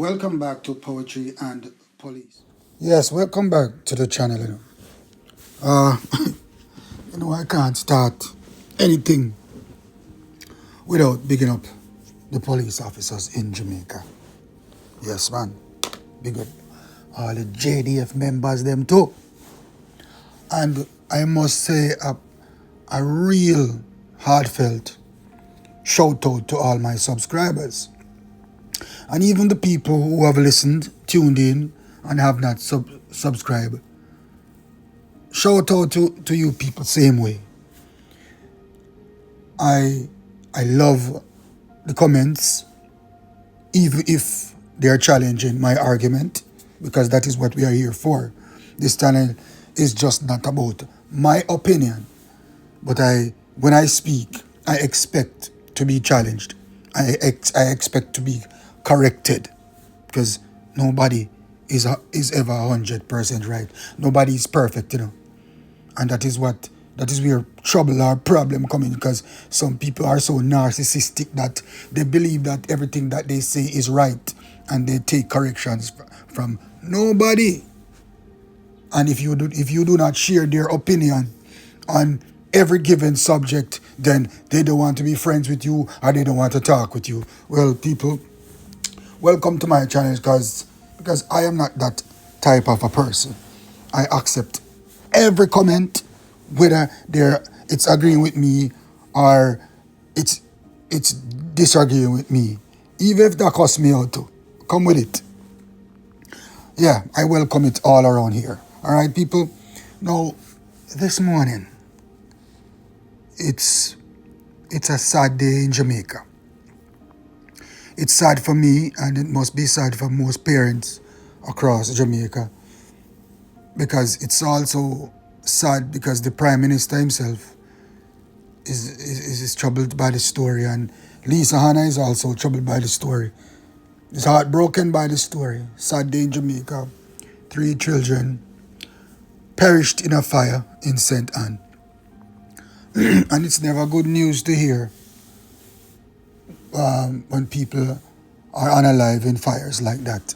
Welcome back to Poetry and Police. Yes, welcome back to the channel. Uh, I can't start anything without bigging up the police officers in Jamaica. Yes, man. Big up all the JDF members, them too. And I must say a real heartfelt shout out to all my subscribers. And even the people who have listened, tuned in, and have not subscribed. Shout out to you people, same way. I love the comments, even if they are challenging my argument, because that is what we are here for. This channel is just not about my opinion, but when I speak, I expect to be challenged. I expect to be corrected, because nobody is ever 100% right. Nobody is perfect, and that is where trouble or problem coming, because some people are so narcissistic that they believe that everything that they say is right, and they take corrections from nobody. And if you do not share their opinion on every given subject, then they don't want to be friends with you, or they don't want to talk with you. Well, people, welcome to my channel, because I am not that type of a person. I accept every comment, whether it's agreeing with me or it's disagreeing with me. Even if that costs me out too. Come with it. Yeah, I welcome it all around here. All right, people. Now, this morning, it's a sad day in Jamaica. It's sad for me, and it must be sad for most parents across Jamaica, because it's also sad because the Prime Minister himself is troubled by the story, and Lisa Hanna is also troubled by the story. Is heartbroken by the story. Sad day in Jamaica. 3 children perished in a fire in St.Ann. And it's never good news to hear when people are unalive in fires like that.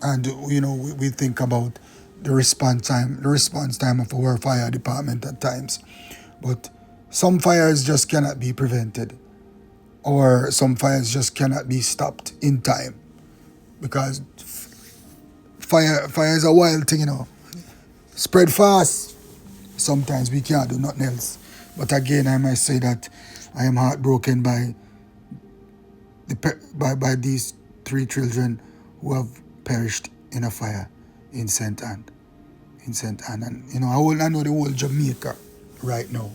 And we think about the response time of our fire department at times. But some fires just cannot be prevented, or some fires just cannot be stopped in time, because fire is a wild thing, Spread fast. Sometimes we can't do nothing else. But again, I must say that I am heartbroken by these 3 children who have perished in a fire in St.Ann. And I know the whole Jamaica right now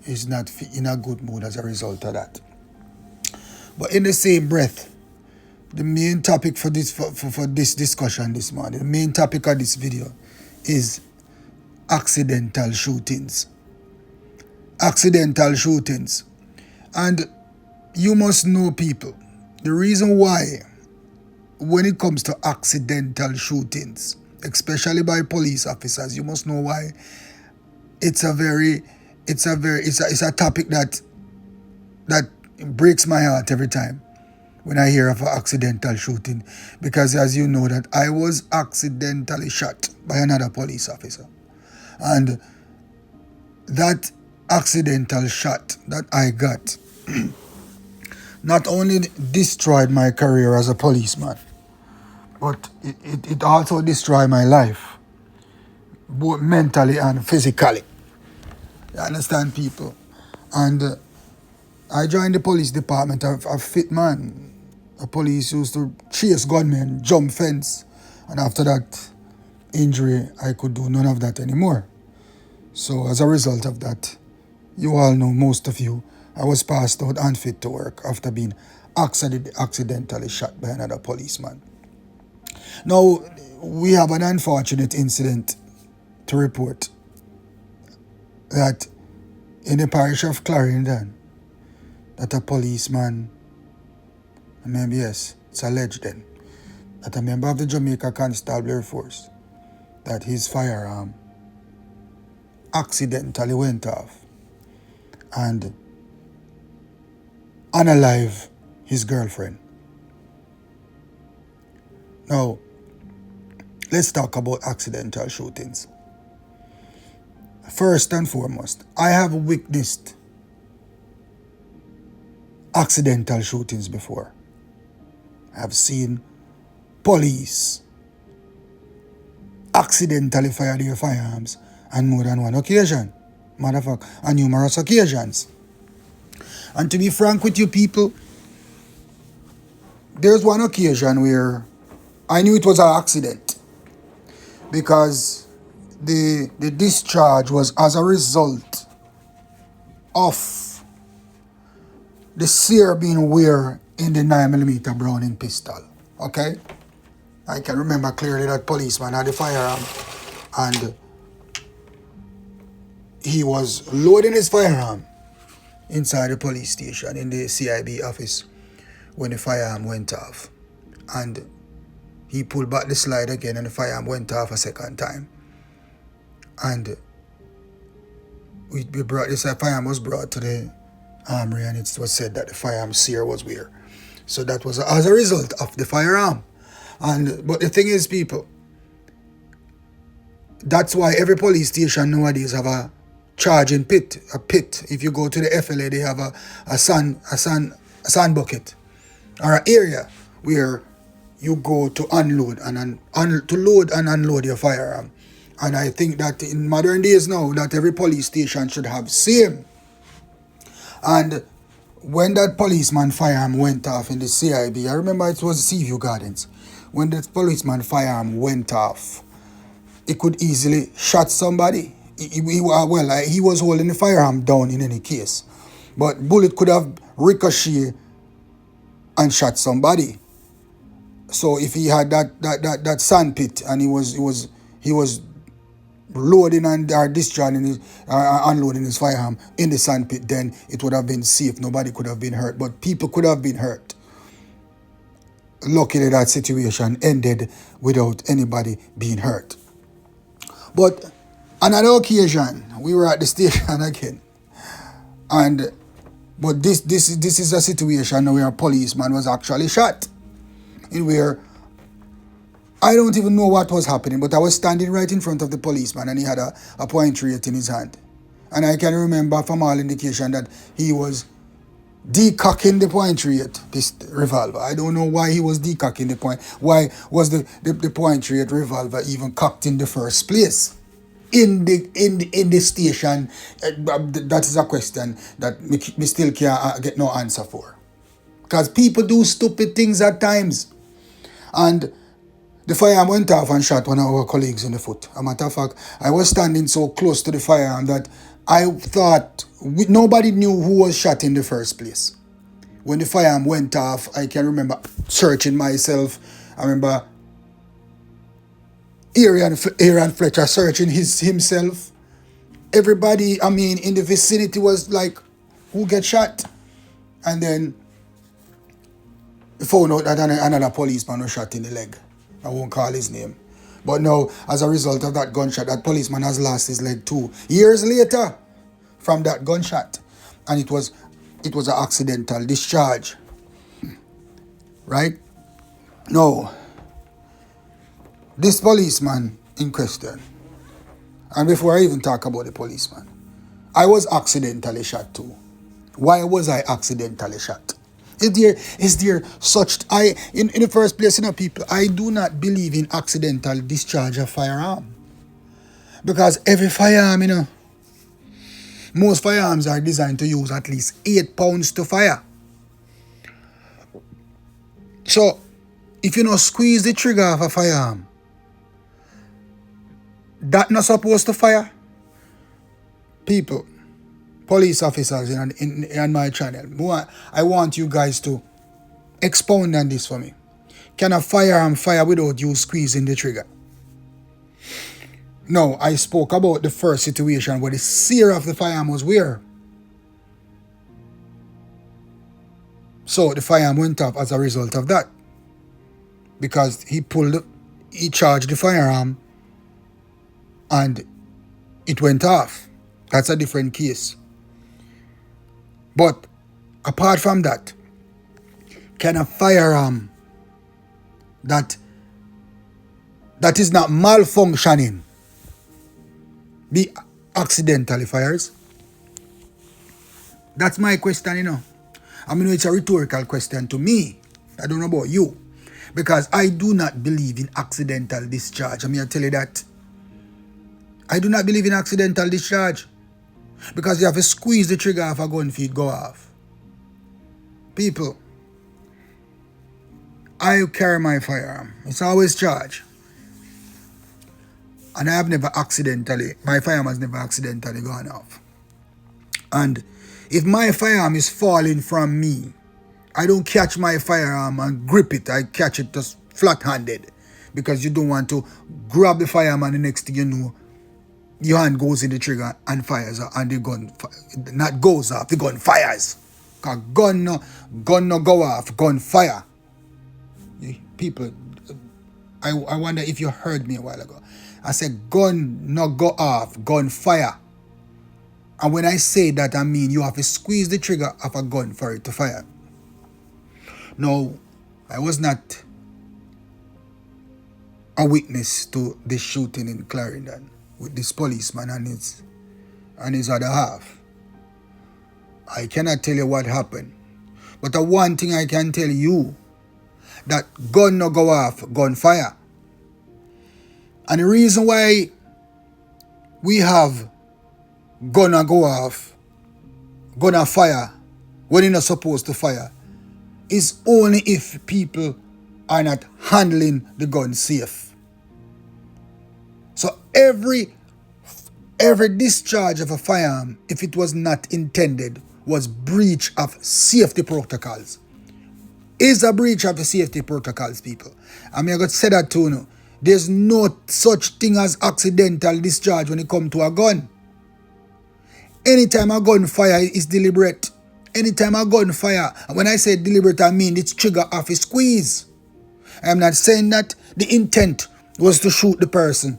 is not in a good mood as a result of that. But in the same breath, the main topic for this discussion this morning, the main topic of this video is accidental shootings. Accidental shootings. And you must know, people, the reason why when it comes to accidental shootings, especially by police officers, you must know why it's a topic that breaks my heart every time when I hear of an accidental shooting, because as you know that I was accidentally shot by another police officer, and that accidental shot that I got not only destroyed my career as a policeman, but it also destroyed my life, both mentally and physically. You understand, people? And I joined the police department, a fit man. A police used to chase gunmen, jump fence, and after that injury, I could do none of that anymore. So as a result of that, you all know, most of you, I was passed out unfit to work after being accidentally shot by another policeman. Now, we have an unfortunate incident to report, that in the parish of Clarendon, that a policeman, maybe yes, it's alleged then, that a member of the Jamaica Constabulary Force, that his firearm accidentally went off and unalive his girlfriend. Now, let's talk about accidental shootings. First and foremost, I have witnessed accidental shootings before. I have seen police accidentally fire their firearms on more than one occasion. Matter of fact, on numerous occasions. And to be frank with you people, there's one occasion where I knew it was an accident because the discharge was as a result of the sear being wear in the 9mm Browning pistol. Okay? I can remember clearly that policeman had a firearm and he was loading his firearm inside the police station in the CIB office when the firearm went off. And he pulled back the slide again and the firearm went off a second time. And we brought this firearm was brought to the armory and it was said that the firearm sear was wear. So that was as a result of the firearm. But the thing is, people, that's why every police station nowadays have a charging pit, a pit. If you go to the FLA, they have a sand bucket or an area where you go to unload to load and unload your firearm. And I think that in modern days now, that every police station should have same. And when that policeman firearm went off in the CIB, I remember it was Seaview Gardens. When the policeman firearm went off, it could easily shot somebody. He was holding the firearm down in any case. But bullet could have ricocheted and shot somebody. So if he had that sand pit and he was loading or discharging his, unloading his firearm in the sand pit, then it would have been safe. Nobody could have been hurt, but people could have been hurt. Luckily, that situation ended without anybody being hurt. But another occasion, we were at the station again, but this is a situation where a policeman was actually shot, in where I don't even know what was happening, but I was standing right in front of the policeman and he had a .38 in his hand. And I can remember from all indication that he was decocking the .38, this revolver. I don't know why he was decocking the point. Why was the .38 revolver even cocked in the first place? In the station, that is a question that me still can't get no answer for. Because people do stupid things at times. And the firearm went off and shot one of our colleagues in the foot. As a matter of fact, I was standing so close to the firearm that I thought nobody knew who was shot in the first place. When the firearm went off, I can remember searching myself. I remember Aaron Fletcher searching himself. Everybody, in the vicinity was like, who get shot? And then we found out that another policeman was shot in the leg. I won't call his name. But now, as a result of that gunshot, that policeman has lost his leg 2 years later from that gunshot. And it was an accidental discharge. Right? Now, this policeman in question, and before I even talk about the policeman, I was accidentally shot too. Why was I accidentally shot? Is there such... in the first place, people, I do not believe in accidental discharge of firearm. Because every firearm, most firearms are designed to use at least 8 pounds to fire. So, if you squeeze the trigger of a firearm, that not supposed to fire? People, police officers in my channel, I want you guys to expound on this for me. Can a firearm fire without you squeezing the trigger? No, I spoke about the first situation where the sear of the firearm was wear. So the firearm went off as a result of that. Because he charged the firearm and it went off. That's a different case. But apart from that, can a firearm that that is not malfunctioning be accidentally fires? That's my question, I mean, it's a rhetorical question to me. I don't know about you. Because I do not believe in accidental discharge. I mean, I tell you that. I do not believe in accidental discharge. Because you have to squeeze the trigger of a gun for it go off. People, I carry my firearm. It's always charged. And I have never accidentally, my firearm has never accidentally gone off. And if my firearm is falling from me, I don't catch my firearm and grip it. I catch it just flat-handed. Because you don't want to grab the firearm and the next thing you know, your hand goes in the trigger and fires, and the gun not goes off, the gun fires. Because gun no go off, gun fire. People, I wonder if you heard me a while ago. I said gun no go off, gun fire. And when I say that, I mean you have to squeeze the trigger of a gun for it to fire. No, I was not a witness to this shooting in Clarendon with this policeman and his other half. I cannot tell you what happened. But the one thing I can tell you, that gun no go off, gun fire. And the reason why we have gun a go off, gun a fire, when you're not supposed to fire, is only if people are not handling the gun safe. So every discharge of a firearm, if it was not intended, was breach of safety protocols. Is a breach of the safety protocols, people. I'm going to say that to you. There's no such thing as accidental discharge when it comes to a gun. Anytime a gun fire is deliberate. Anytime a gun fire, and when I say deliberate, I mean it's trigger off a squeeze. I'm not saying that the intent was to shoot the person.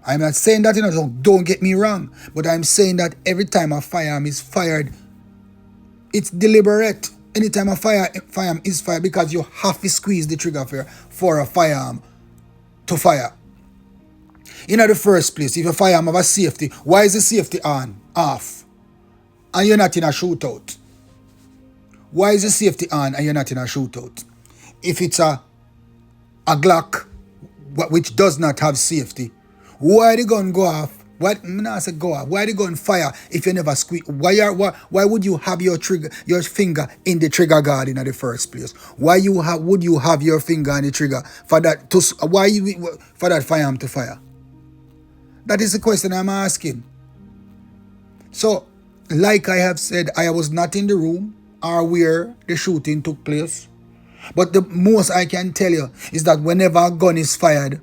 I'm not saying that, don't get me wrong. But I'm saying that every time a firearm is fired, it's deliberate. Anytime a firearm is fired, because you have to squeeze the trigger for a firearm to fire. In the first place, if a firearm have a safety, why is the safety off? And you're not in a shootout? Why is the safety on and you're not in a shootout? If it's a Glock, which does not have safety, why the gun go off? Why the gun fire if you never squeeze? Why would you have your finger in the trigger guard in the first place? Why would you have your finger on the trigger for that for that firearm to fire? That is the question I'm asking. So, like I have said, I was not in the room or where the shooting took place. But the most I can tell you is that whenever a gun is fired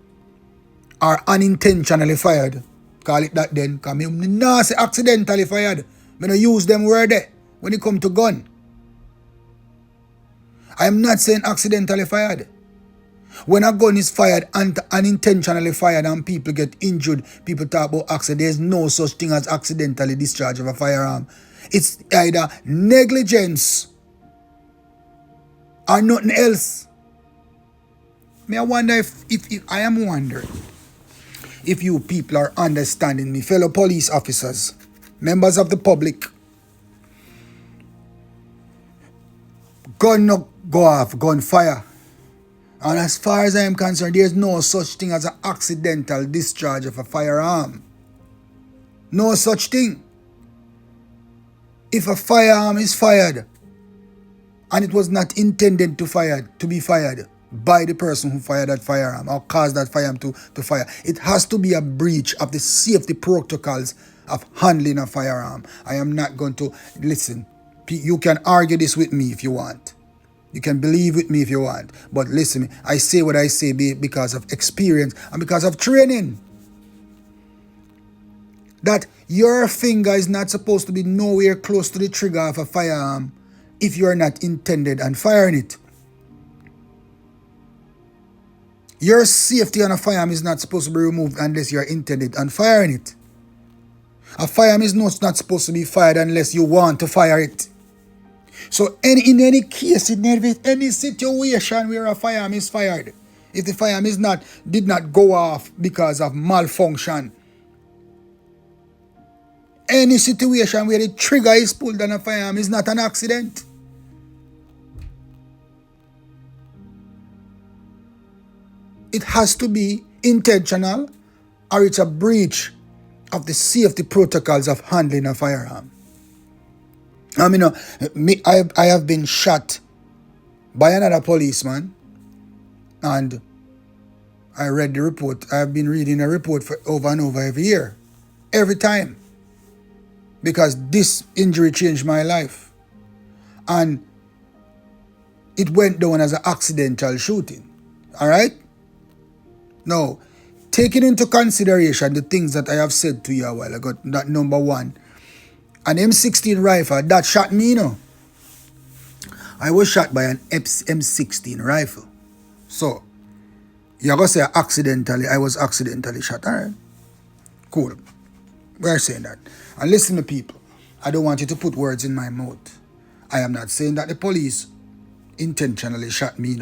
or unintentionally fired, call it that then, because I not say accidentally fired. I don't use them word there when it come to gun. I am not saying accidentally fired. When a gun is fired and unintentionally fired and people get injured, people talk about accident. There's no such thing as accidentally discharge of a firearm. It's either negligence or nothing else. I wonder if I am wondering if you people are understanding me, fellow police officers, members of the public. Gun no go off, gun fire. And as far as I am concerned, there's no such thing as an accidental discharge of a firearm. No such thing. If a firearm is fired and it was not intended to be fired by the person who fired that firearm or caused that firearm to fire, it has to be a breach of the safety protocols of handling a firearm. I am not going to listen. You can argue this with me if you want. You can believe with me if you want. But listen, I say what I say because of experience and because of training. That your finger is not supposed to be nowhere close to the trigger of a firearm if you are not intended on firing it. Your safety on a firearm is not supposed to be removed unless you are intended on firing it. A firearm is not supposed to be fired unless you want to fire it. So in any case, in any situation where a firearm is fired, if the firearm did not go off because of malfunction. Any situation where the trigger is pulled on a firearm is not an accident. It has to be intentional, or it's a breach of the safety protocols of handling a firearm. I have been shot by another policeman, and I read the report. I've been reading a report for over and over every year, every time, because this injury changed my life, and it went down as an accidental shooting. All right. Now, taking into consideration the things that I have said to you a while ago, that number one, an M16 rifle that shot me, I was shot by an M16 rifle. So, you're going to say I was accidentally shot. All right. Cool. We're saying that. And listen to people, I don't want you to put words in my mouth. I am not saying that the police intentionally shot me,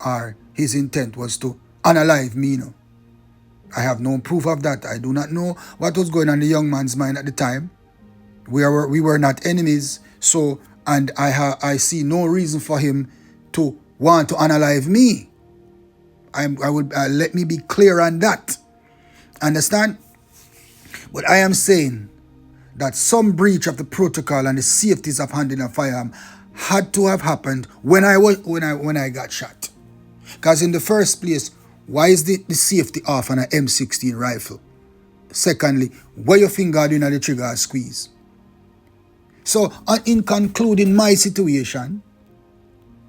or his intent was to unalive me, I have no proof of that. I do not know what was going on in the young man's mind at the time. We were not enemies, so, and I see no reason for him to want to unalive me. Let me be clear on that. Understand? But I am saying that some breach of the protocol and the safeties of handling a firearm had to have happened when I got shot. Because in the first place, why is the safety off on an M16 rifle? Secondly, where your finger doing at the trigger squeeze? So, in concluding my situation,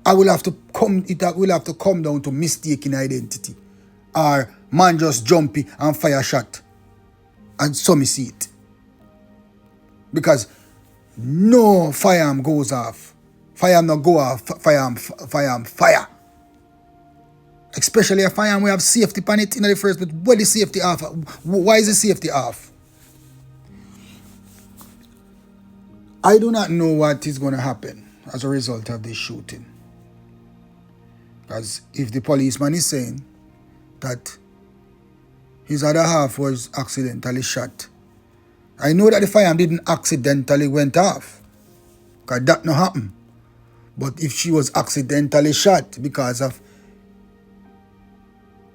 it will have to come down to mistaken identity, or man just jumpy and fire shot, and so me see it. Because no firearm goes off. Firearm not go off. Firearm fire. Especially a firearm we have safety on it in the first, but where the safety off? Why is the safety off? I do not know what is going to happen as a result of this shooting. Because if the policeman is saying that his other half was accidentally shot, I know that the firearm didn't accidentally went off, because that no happen. But if she was accidentally shot because of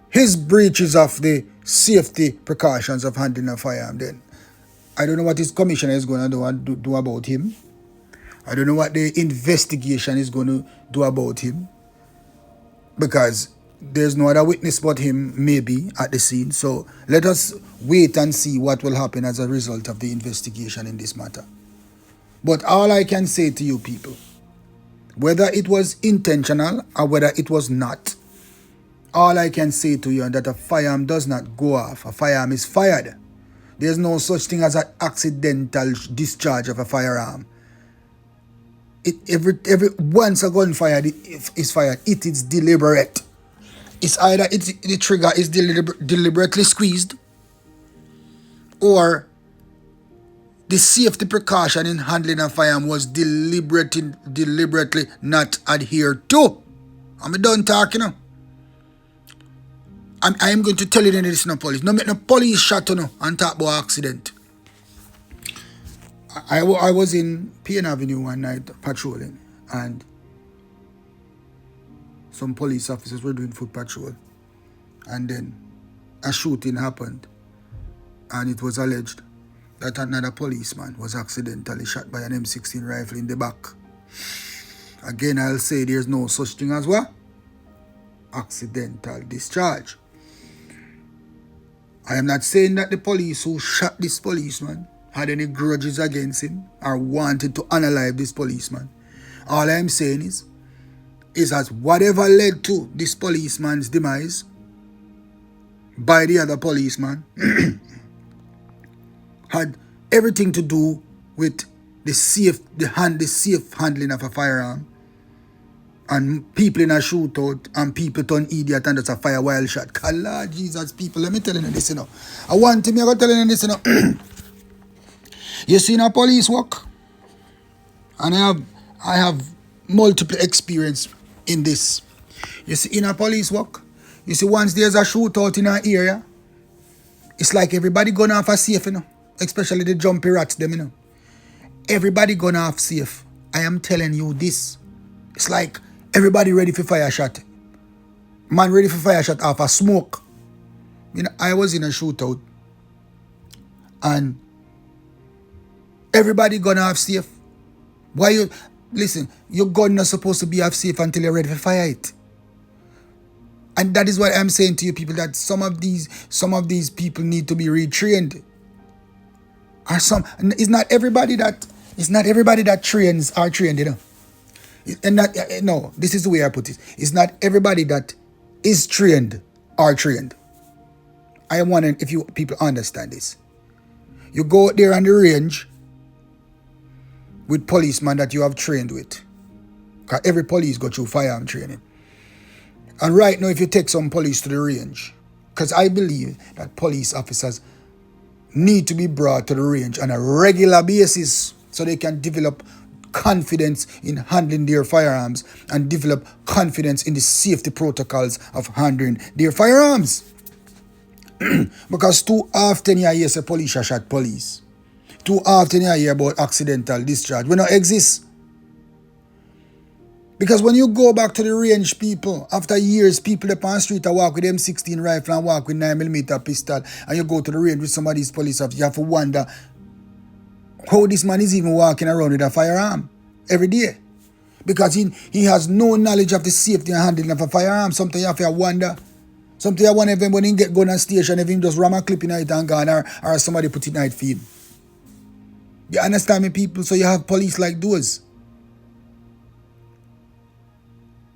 his breaches of the safety precautions of handling a firearm, then I don't know what his commissioner is going to do about him. I don't know what the investigation is going to do about him, because there's no other witness but him maybe at the scene. So let us wait and see what will happen as a result of the investigation in this matter. But all I can say to you people, whether it was intentional or whether it was not, all I can say to you is that a firearm does not go off. A firearm is fired. There's no such thing as an accidental discharge of a firearm. Once a gunfire is fired, it is deliberate. It's either the trigger is deliberately squeezed, or the safety precaution in handling a firearm was deliberately not adhered to. I'm done talking now. I am going to tell you this no police. No make no police shot and talk about accident. I was in P.N. Avenue one night patrolling, and some police officers were doing foot patrol, and then a shooting happened, and it was alleged that another policeman was accidentally shot by an M16 rifle in the back. Again, I'll say there's no such thing as what? Accidental discharge. I am not saying that the police who shot this policeman had any grudges against him or wanted to unalive this policeman. All I am saying is that whatever led to this policeman's demise by the other policeman had everything to do with the safe handling of a firearm, and people in a shootout, and people turn idiot and just a fire wild shot. Lord Jesus, people, let me tell you this, I want to tell you this, You seen a police work? And I have multiple experience in this. You see, in a police work, You see, once there's a shootout in an area, it's like everybody gonna have a safe, especially the jumpy rats, them, Everybody gonna have safe. I am telling you this. It's like everybody ready for fire shot. Man ready for fire shot off a smoke. I was in a shootout and everybody gonna have safe. Why you listen? Your gun not supposed to be have safe until you're ready for fire it. And that is what I'm saying to you people, that some of these people need to be retrained. Or it's not everybody that trains are trained, And no, this is the way I put it. It's not everybody that is trained are trained. I am wondering if you people understand this. You go out there on the range with policemen that you have trained with. Because every police go through firearm training. And right now, if you take some police to the range, because I believe that police officers need to be brought to the range on a regular basis so they can develop confidence in handling their firearms and develop confidence in the safety protocols of handling their firearms. Because too often you hear say police shot police. Too often you hear about accidental discharge. We don't exist. Because when you go back to the range, people, after years, people up on the street walk with M16 rifle and walk with 9mm pistol, and you go to the range with some of these police officers, you have to wonder how this man is even walking around with a firearm every day. Because he has no knowledge of the safety and handling of a firearm. Sometimes you have to wonder. Sometimes you wonder when he get gun on station, if he just ram a clip in it and gone, or somebody put it in it for him. You understand me, people? So you have police like those.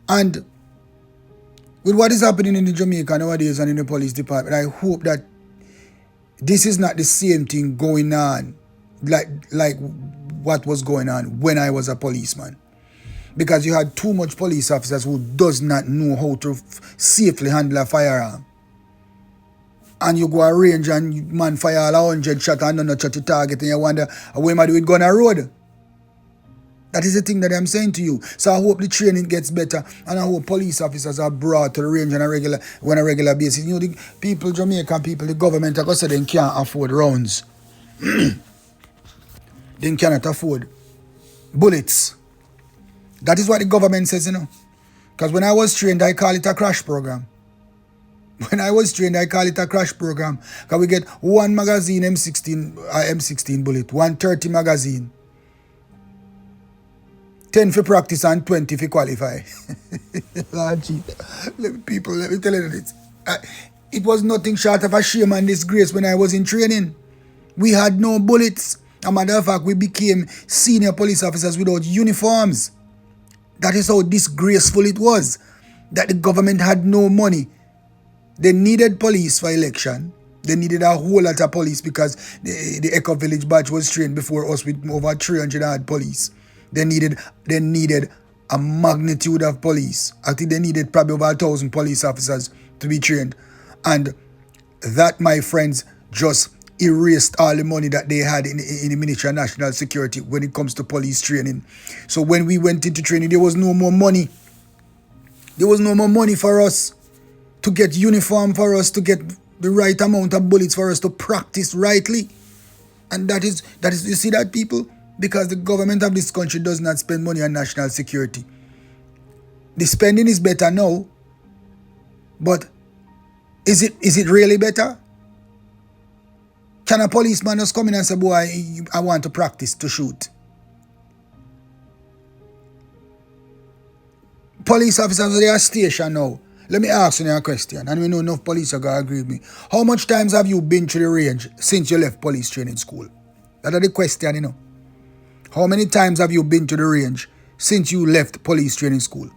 And with what is happening in Jamaica nowadays and in the police department, I hope that this is not the same thing going on like what was going on when I was a policeman. Because you had too much police officers who does not know how to safely handle a firearm. And you go a range and man fire all 100 shots and not shot the target, and you wonder, what am I doing going on the road? That is the thing that I'm saying to you. So I hope the training gets better, and I hope police officers are brought to the range on a regular basis. The people, Jamaican people, the government, like I said, they can't afford rounds. They cannot afford bullets. That is what the government says, Because when I was trained, I call it a crash program. When I was trained, I call it a crash program. Because we get one magazine M16 bullet, 130 magazine. 10 for practice and 20 for qualify. Let me tell you this. It was nothing short of a shame and disgrace when I was in training. We had no bullets. As a matter of fact, we became senior police officers without uniforms. That is how disgraceful it was. That the government had no money. They needed police for election. They needed a whole lot of police because the Echo Village batch was trained before us with over 300 odd police. They needed a magnitude of police. I think they needed probably over 1,000 police officers to be trained. And that, my friends, just erased all the money that they had in the Ministry of National Security when it comes to police training. So when we went into training, there was no more money. There was no more money for us to get uniform, for us to get the right amount of bullets, for us to practice rightly. And that is, you see that, people? Because the government of this country does not spend money on national security. The spending is better now, but is it really better? Can a policeman just come in and say, boy, I want to practice to shoot? Police officers, they are stationed now. Let me ask you a question, and we know enough police are going to agree with me. How much times have you been to the range since you left police training school? That is the question, How many times have you been to the range since you left police training school?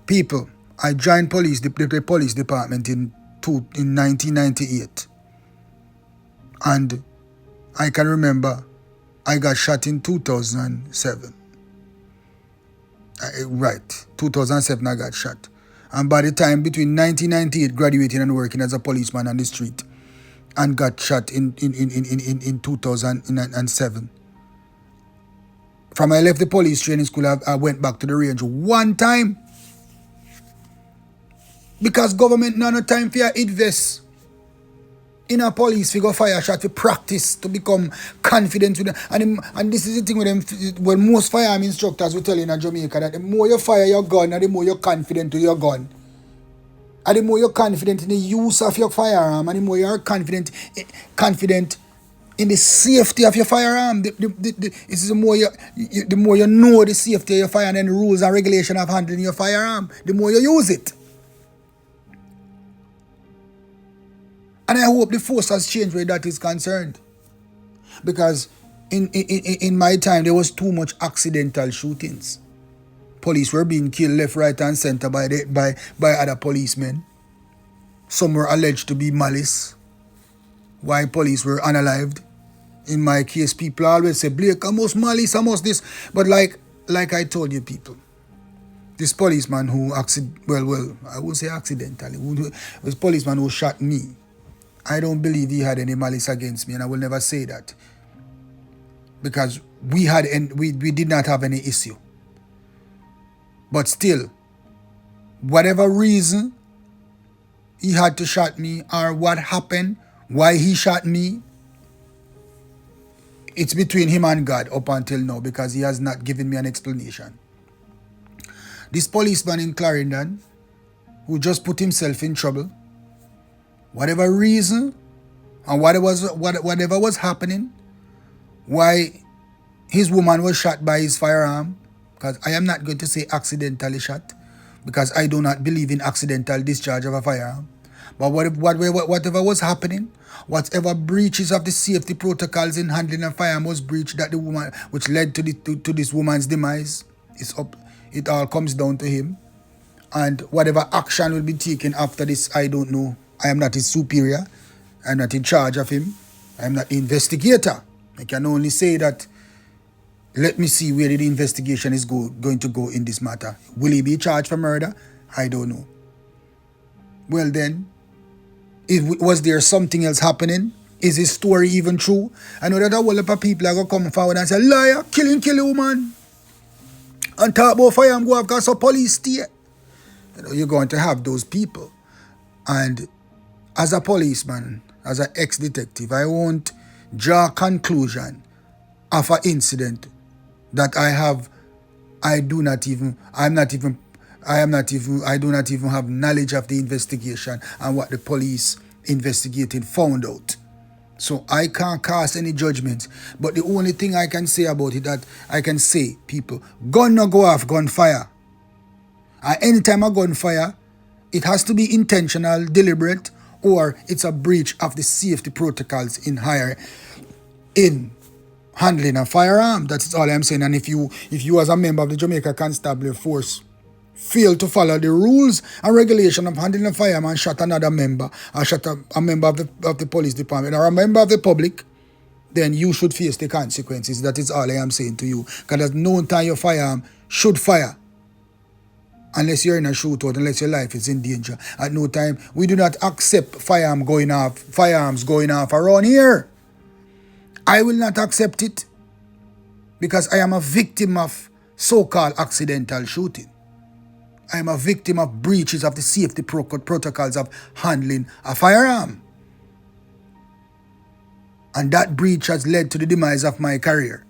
People, I joined the police department in 1998. And I can remember I got shot in 2007. 2007 I got shot. And by the time between 1998 graduating and working as a policeman on the street and got shot in 2007. From I left the police training school, I went back to the range one time. Because government not no time for you invest in a police figure fire shot to practice to become confident with them. And this is the thing with them. Well, most firearm instructors will tell you in Jamaica that the more you fire your gun and the more you're confident with your gun. And the more you're confident in the use of your firearm, and the more you're confident in the safety of your firearm, the more you know the safety of your firearm and the rules and regulation of handling your firearm, the more you use it. And I hope the force has changed where that is concerned. Because in my time, there was too much accidental shootings. Police were being killed left, right, and center by other policemen. Some were alleged to be malice. Why police were unalived. In my case, people always say, Blake, I must malice, I must this. But like I told you people, this policeman who, I won't say accidentally, this policeman who shot me, I don't believe he had any malice against me, and I will never say that. Because we did not have any issue. But still, whatever reason he had to shot me or what happened, why he shot me, it's between him and God up until now, because he has not given me an explanation. This policeman in Clarendon who just put himself in trouble, whatever reason and whatever was happening, why his woman was shot by his firearm, because I am not going to say accidentally shot, because I do not believe in accidental discharge of a firearm. But whatever was happening, whatever breaches of the safety protocols in handling a firearm was breached, that the woman, which led to this woman's demise, is up. It all comes down to him. And whatever action will be taken after this, I don't know. I am not his superior. I am not in charge of him. I am not the investigator. I can only say that, let me see where the investigation is going to go in this matter. Will he be charged for murder? I don't know. Well then, was there something else happening? Is his story even true? I know that a whole lot of people are going to come forward and say, liar, kill a woman. And talk about firearm, go after some police state. You're going to have those people. And as a policeman, as an ex-detective, I won't draw a conclusion of an incident that I do not even have knowledge of the investigation and what the police investigating found out. So I can't cast any judgments. But the only thing I can say about it, that I can say, people, gun no go off, gun fire. And anytime a gun fire, it has to be intentional, deliberate, or it's a breach of the safety protocols in handling a firearm. That's all I'm saying. And if you as a member of the Jamaica Constabulary Force fail to follow the rules and regulation of handling a firearm and shot another member, or shot a member of the police department, or a member of the public, then you should face the consequences. That is all I am saying to you. Because there's no time your firearm should fire unless you're in a shootout, unless your life is in danger. At no time, we do not accept firearms going off around here. I will not accept it, because I am a victim of so-called accidental shooting. I am a victim of breaches of the safety protocols of handling a firearm. And that breach has led to the demise of my career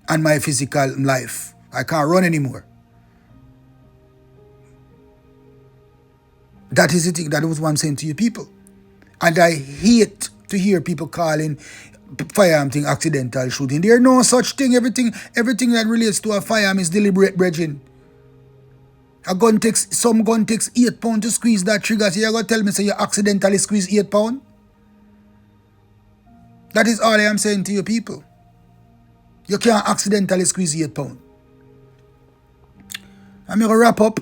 and my physical life. I can't run anymore. That is the thing. That is what I'm saying to you people. And I hate to hear people calling firearm thing accidental shooting. There is no such thing. Everything that relates to a firearm is deliberate, brethren. Some gun takes 8 pounds to squeeze that trigger. So you're going to tell me, so you accidentally squeeze 8 pounds? That is all I am saying to you people. You can't accidentally squeeze 8 pounds. I'm going to wrap up,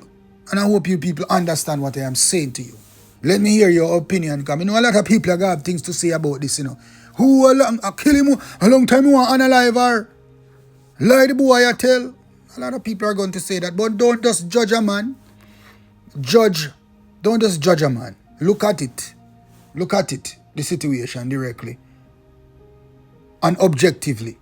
and I hope you people understand what I am saying to you. Let me hear your opinion, because I know a lot of people have things to say about this, Who kill him a long time you want Unalive or lie the boy I tell? A lot of people are going to say that, but don't just judge a man. Don't just judge a man. Look at it, the situation directly and objectively.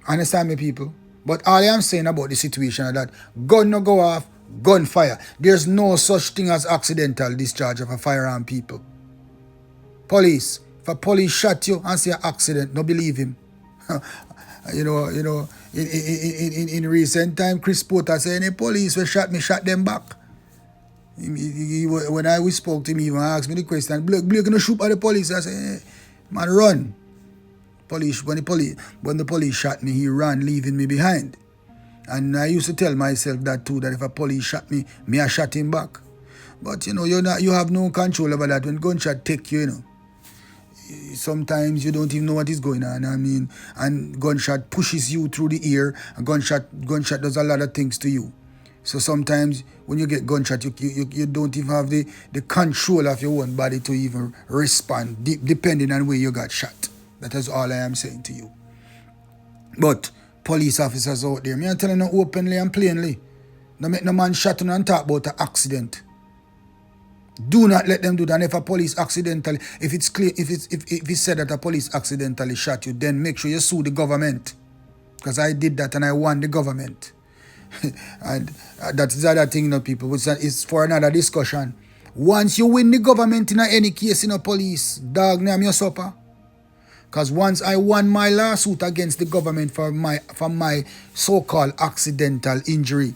Understand me, people? But all I am saying about the situation is that gun no go off, gunfire. There's no such thing as accidental discharge of a firearm, people. Police, if a police shot you and say an accident, don't believe him. In recent time, Chris Porter said, any police who shot me, shot them back. When we spoke to him, he even asked me the question, Blake gonna shoot at the police? I said, hey, man, run. When the police shot me, he ran, leaving me behind. And I used to tell myself that too, that if a police shot me, I shot him back. But you have no control over that. When gunshot take you, sometimes you don't even know what is going on. I mean, and gunshot pushes you through the ear, and gunshot does a lot of things to you. So sometimes when you get gunshot, you don't even have the control of your own body to even respond, depending on where you got shot. That is all I am saying to you. But police officers out there, I'm telling you openly and plainly, no make no man shot and talk about an accident. Do not let them do that. And if a police accidentally, if it's clear, if it's said that a police accidentally shot you, then make sure you sue the government. Because I did that and I won the government. And that is the other thing, people, which is for another discussion. Once you win the government in any case, police, dog, name your supper. Because once I won my lawsuit against the government for my so-called accidental injury,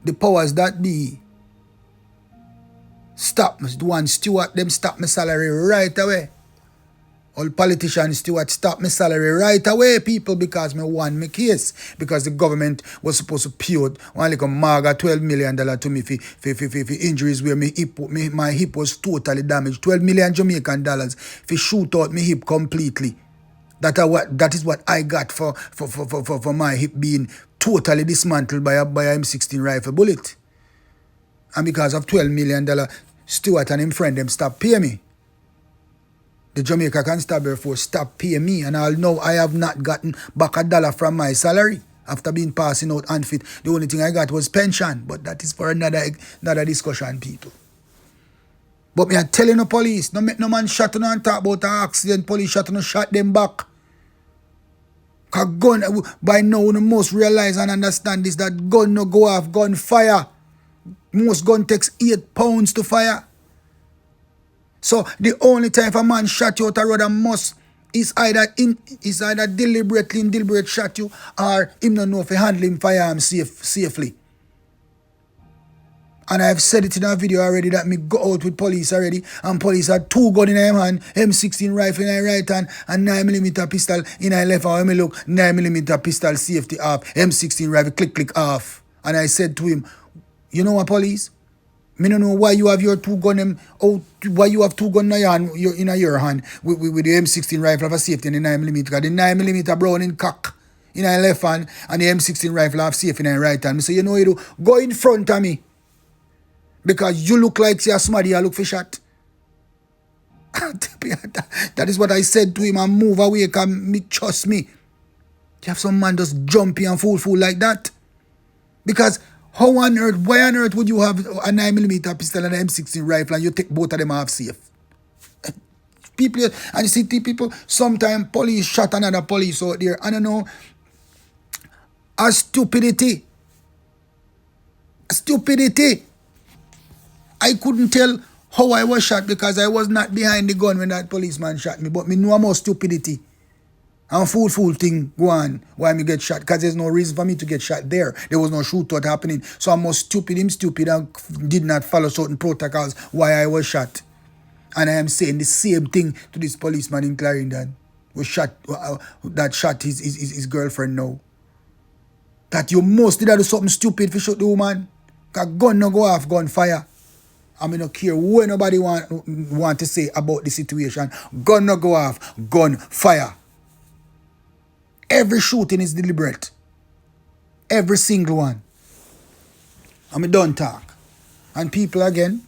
the powers that be stop me. One steward, them stop my salary right away. All politicians, steward, stop my salary right away, people, because me won my case. Because the government was supposed to pay out one like a maga $12 million to me for injuries where my hip was totally damaged. 12 million Jamaican dollars for shoot out my hip completely. That is what I got for my hip being totally dismantled by a M16 rifle bullet. And because of $12 million, Stewart and him friend them stop paying me. The Jamaica Constabulary Force stop paying me, and I'll know I have not gotten back $1 from my salary after being passing out unfit. The only thing I got was pension, but that is for another discussion, people. But me are telling the police, no make no man shot and talk about an accident, police shot and shot them back. Cause gun, by now you must realize and understand this, that gun no go off, gun fire. Most gun takes 8 pounds to fire. So the only time if a man shot you out a road and must is either deliberately indeliberate shot you, or him not know if he handle him firearm safely. And I've said it in a video already that me go out with police already, and police had 2 guns in their hand, M16 rifle in their right hand and 9mm pistol in their left hand. When me look, 9mm pistol safety off, M16 rifle click off. And I said to him, you know what, police? Me don't know why you have your 2 guns why you have 2 guns in your hand with the M16 rifle of safety and the 9mm. Because the 9mm brown in cock in your left hand and the M16 rifle of safe in your right hand. So you know you do, go in front of me. Because you look like you're somebody you look for shot. That is what I said to him, and move away, because trust me. You have some man just jumpy and fool like that. Because why on earth would you have a 9mm pistol and an M16 rifle and you take both of them off safe? People, and you see people, sometimes police shot another police out there. I don't know. A stupidity. I couldn't tell how I was shot because I was not behind the gun when that policeman shot me. But me know more stupidity. And fool thing go on why me get shot. Because there's no reason for me to get shot there. There was no shootout happening. So I'm more stupid. Him stupid and did not follow certain protocols why I was shot. And I am saying the same thing to this policeman in Clarendon who shot that shot his girlfriend now. That you must did do something stupid for shoot the woman. Because gun no go off, gun fire. I mean, don't care what nobody want to say about the situation. Gun no go off, gun fire. Every shooting is deliberate. Every single one. I mean, don't talk. And people, again,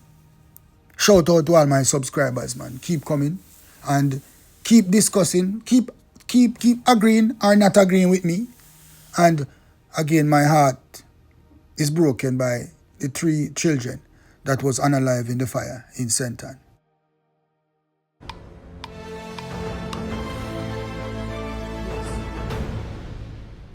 shout out to all my subscribers, man. Keep coming and keep discussing. Keep agreeing or not agreeing with me. And again, my heart is broken by the 3 children that was unalive in the fire in St.Ann.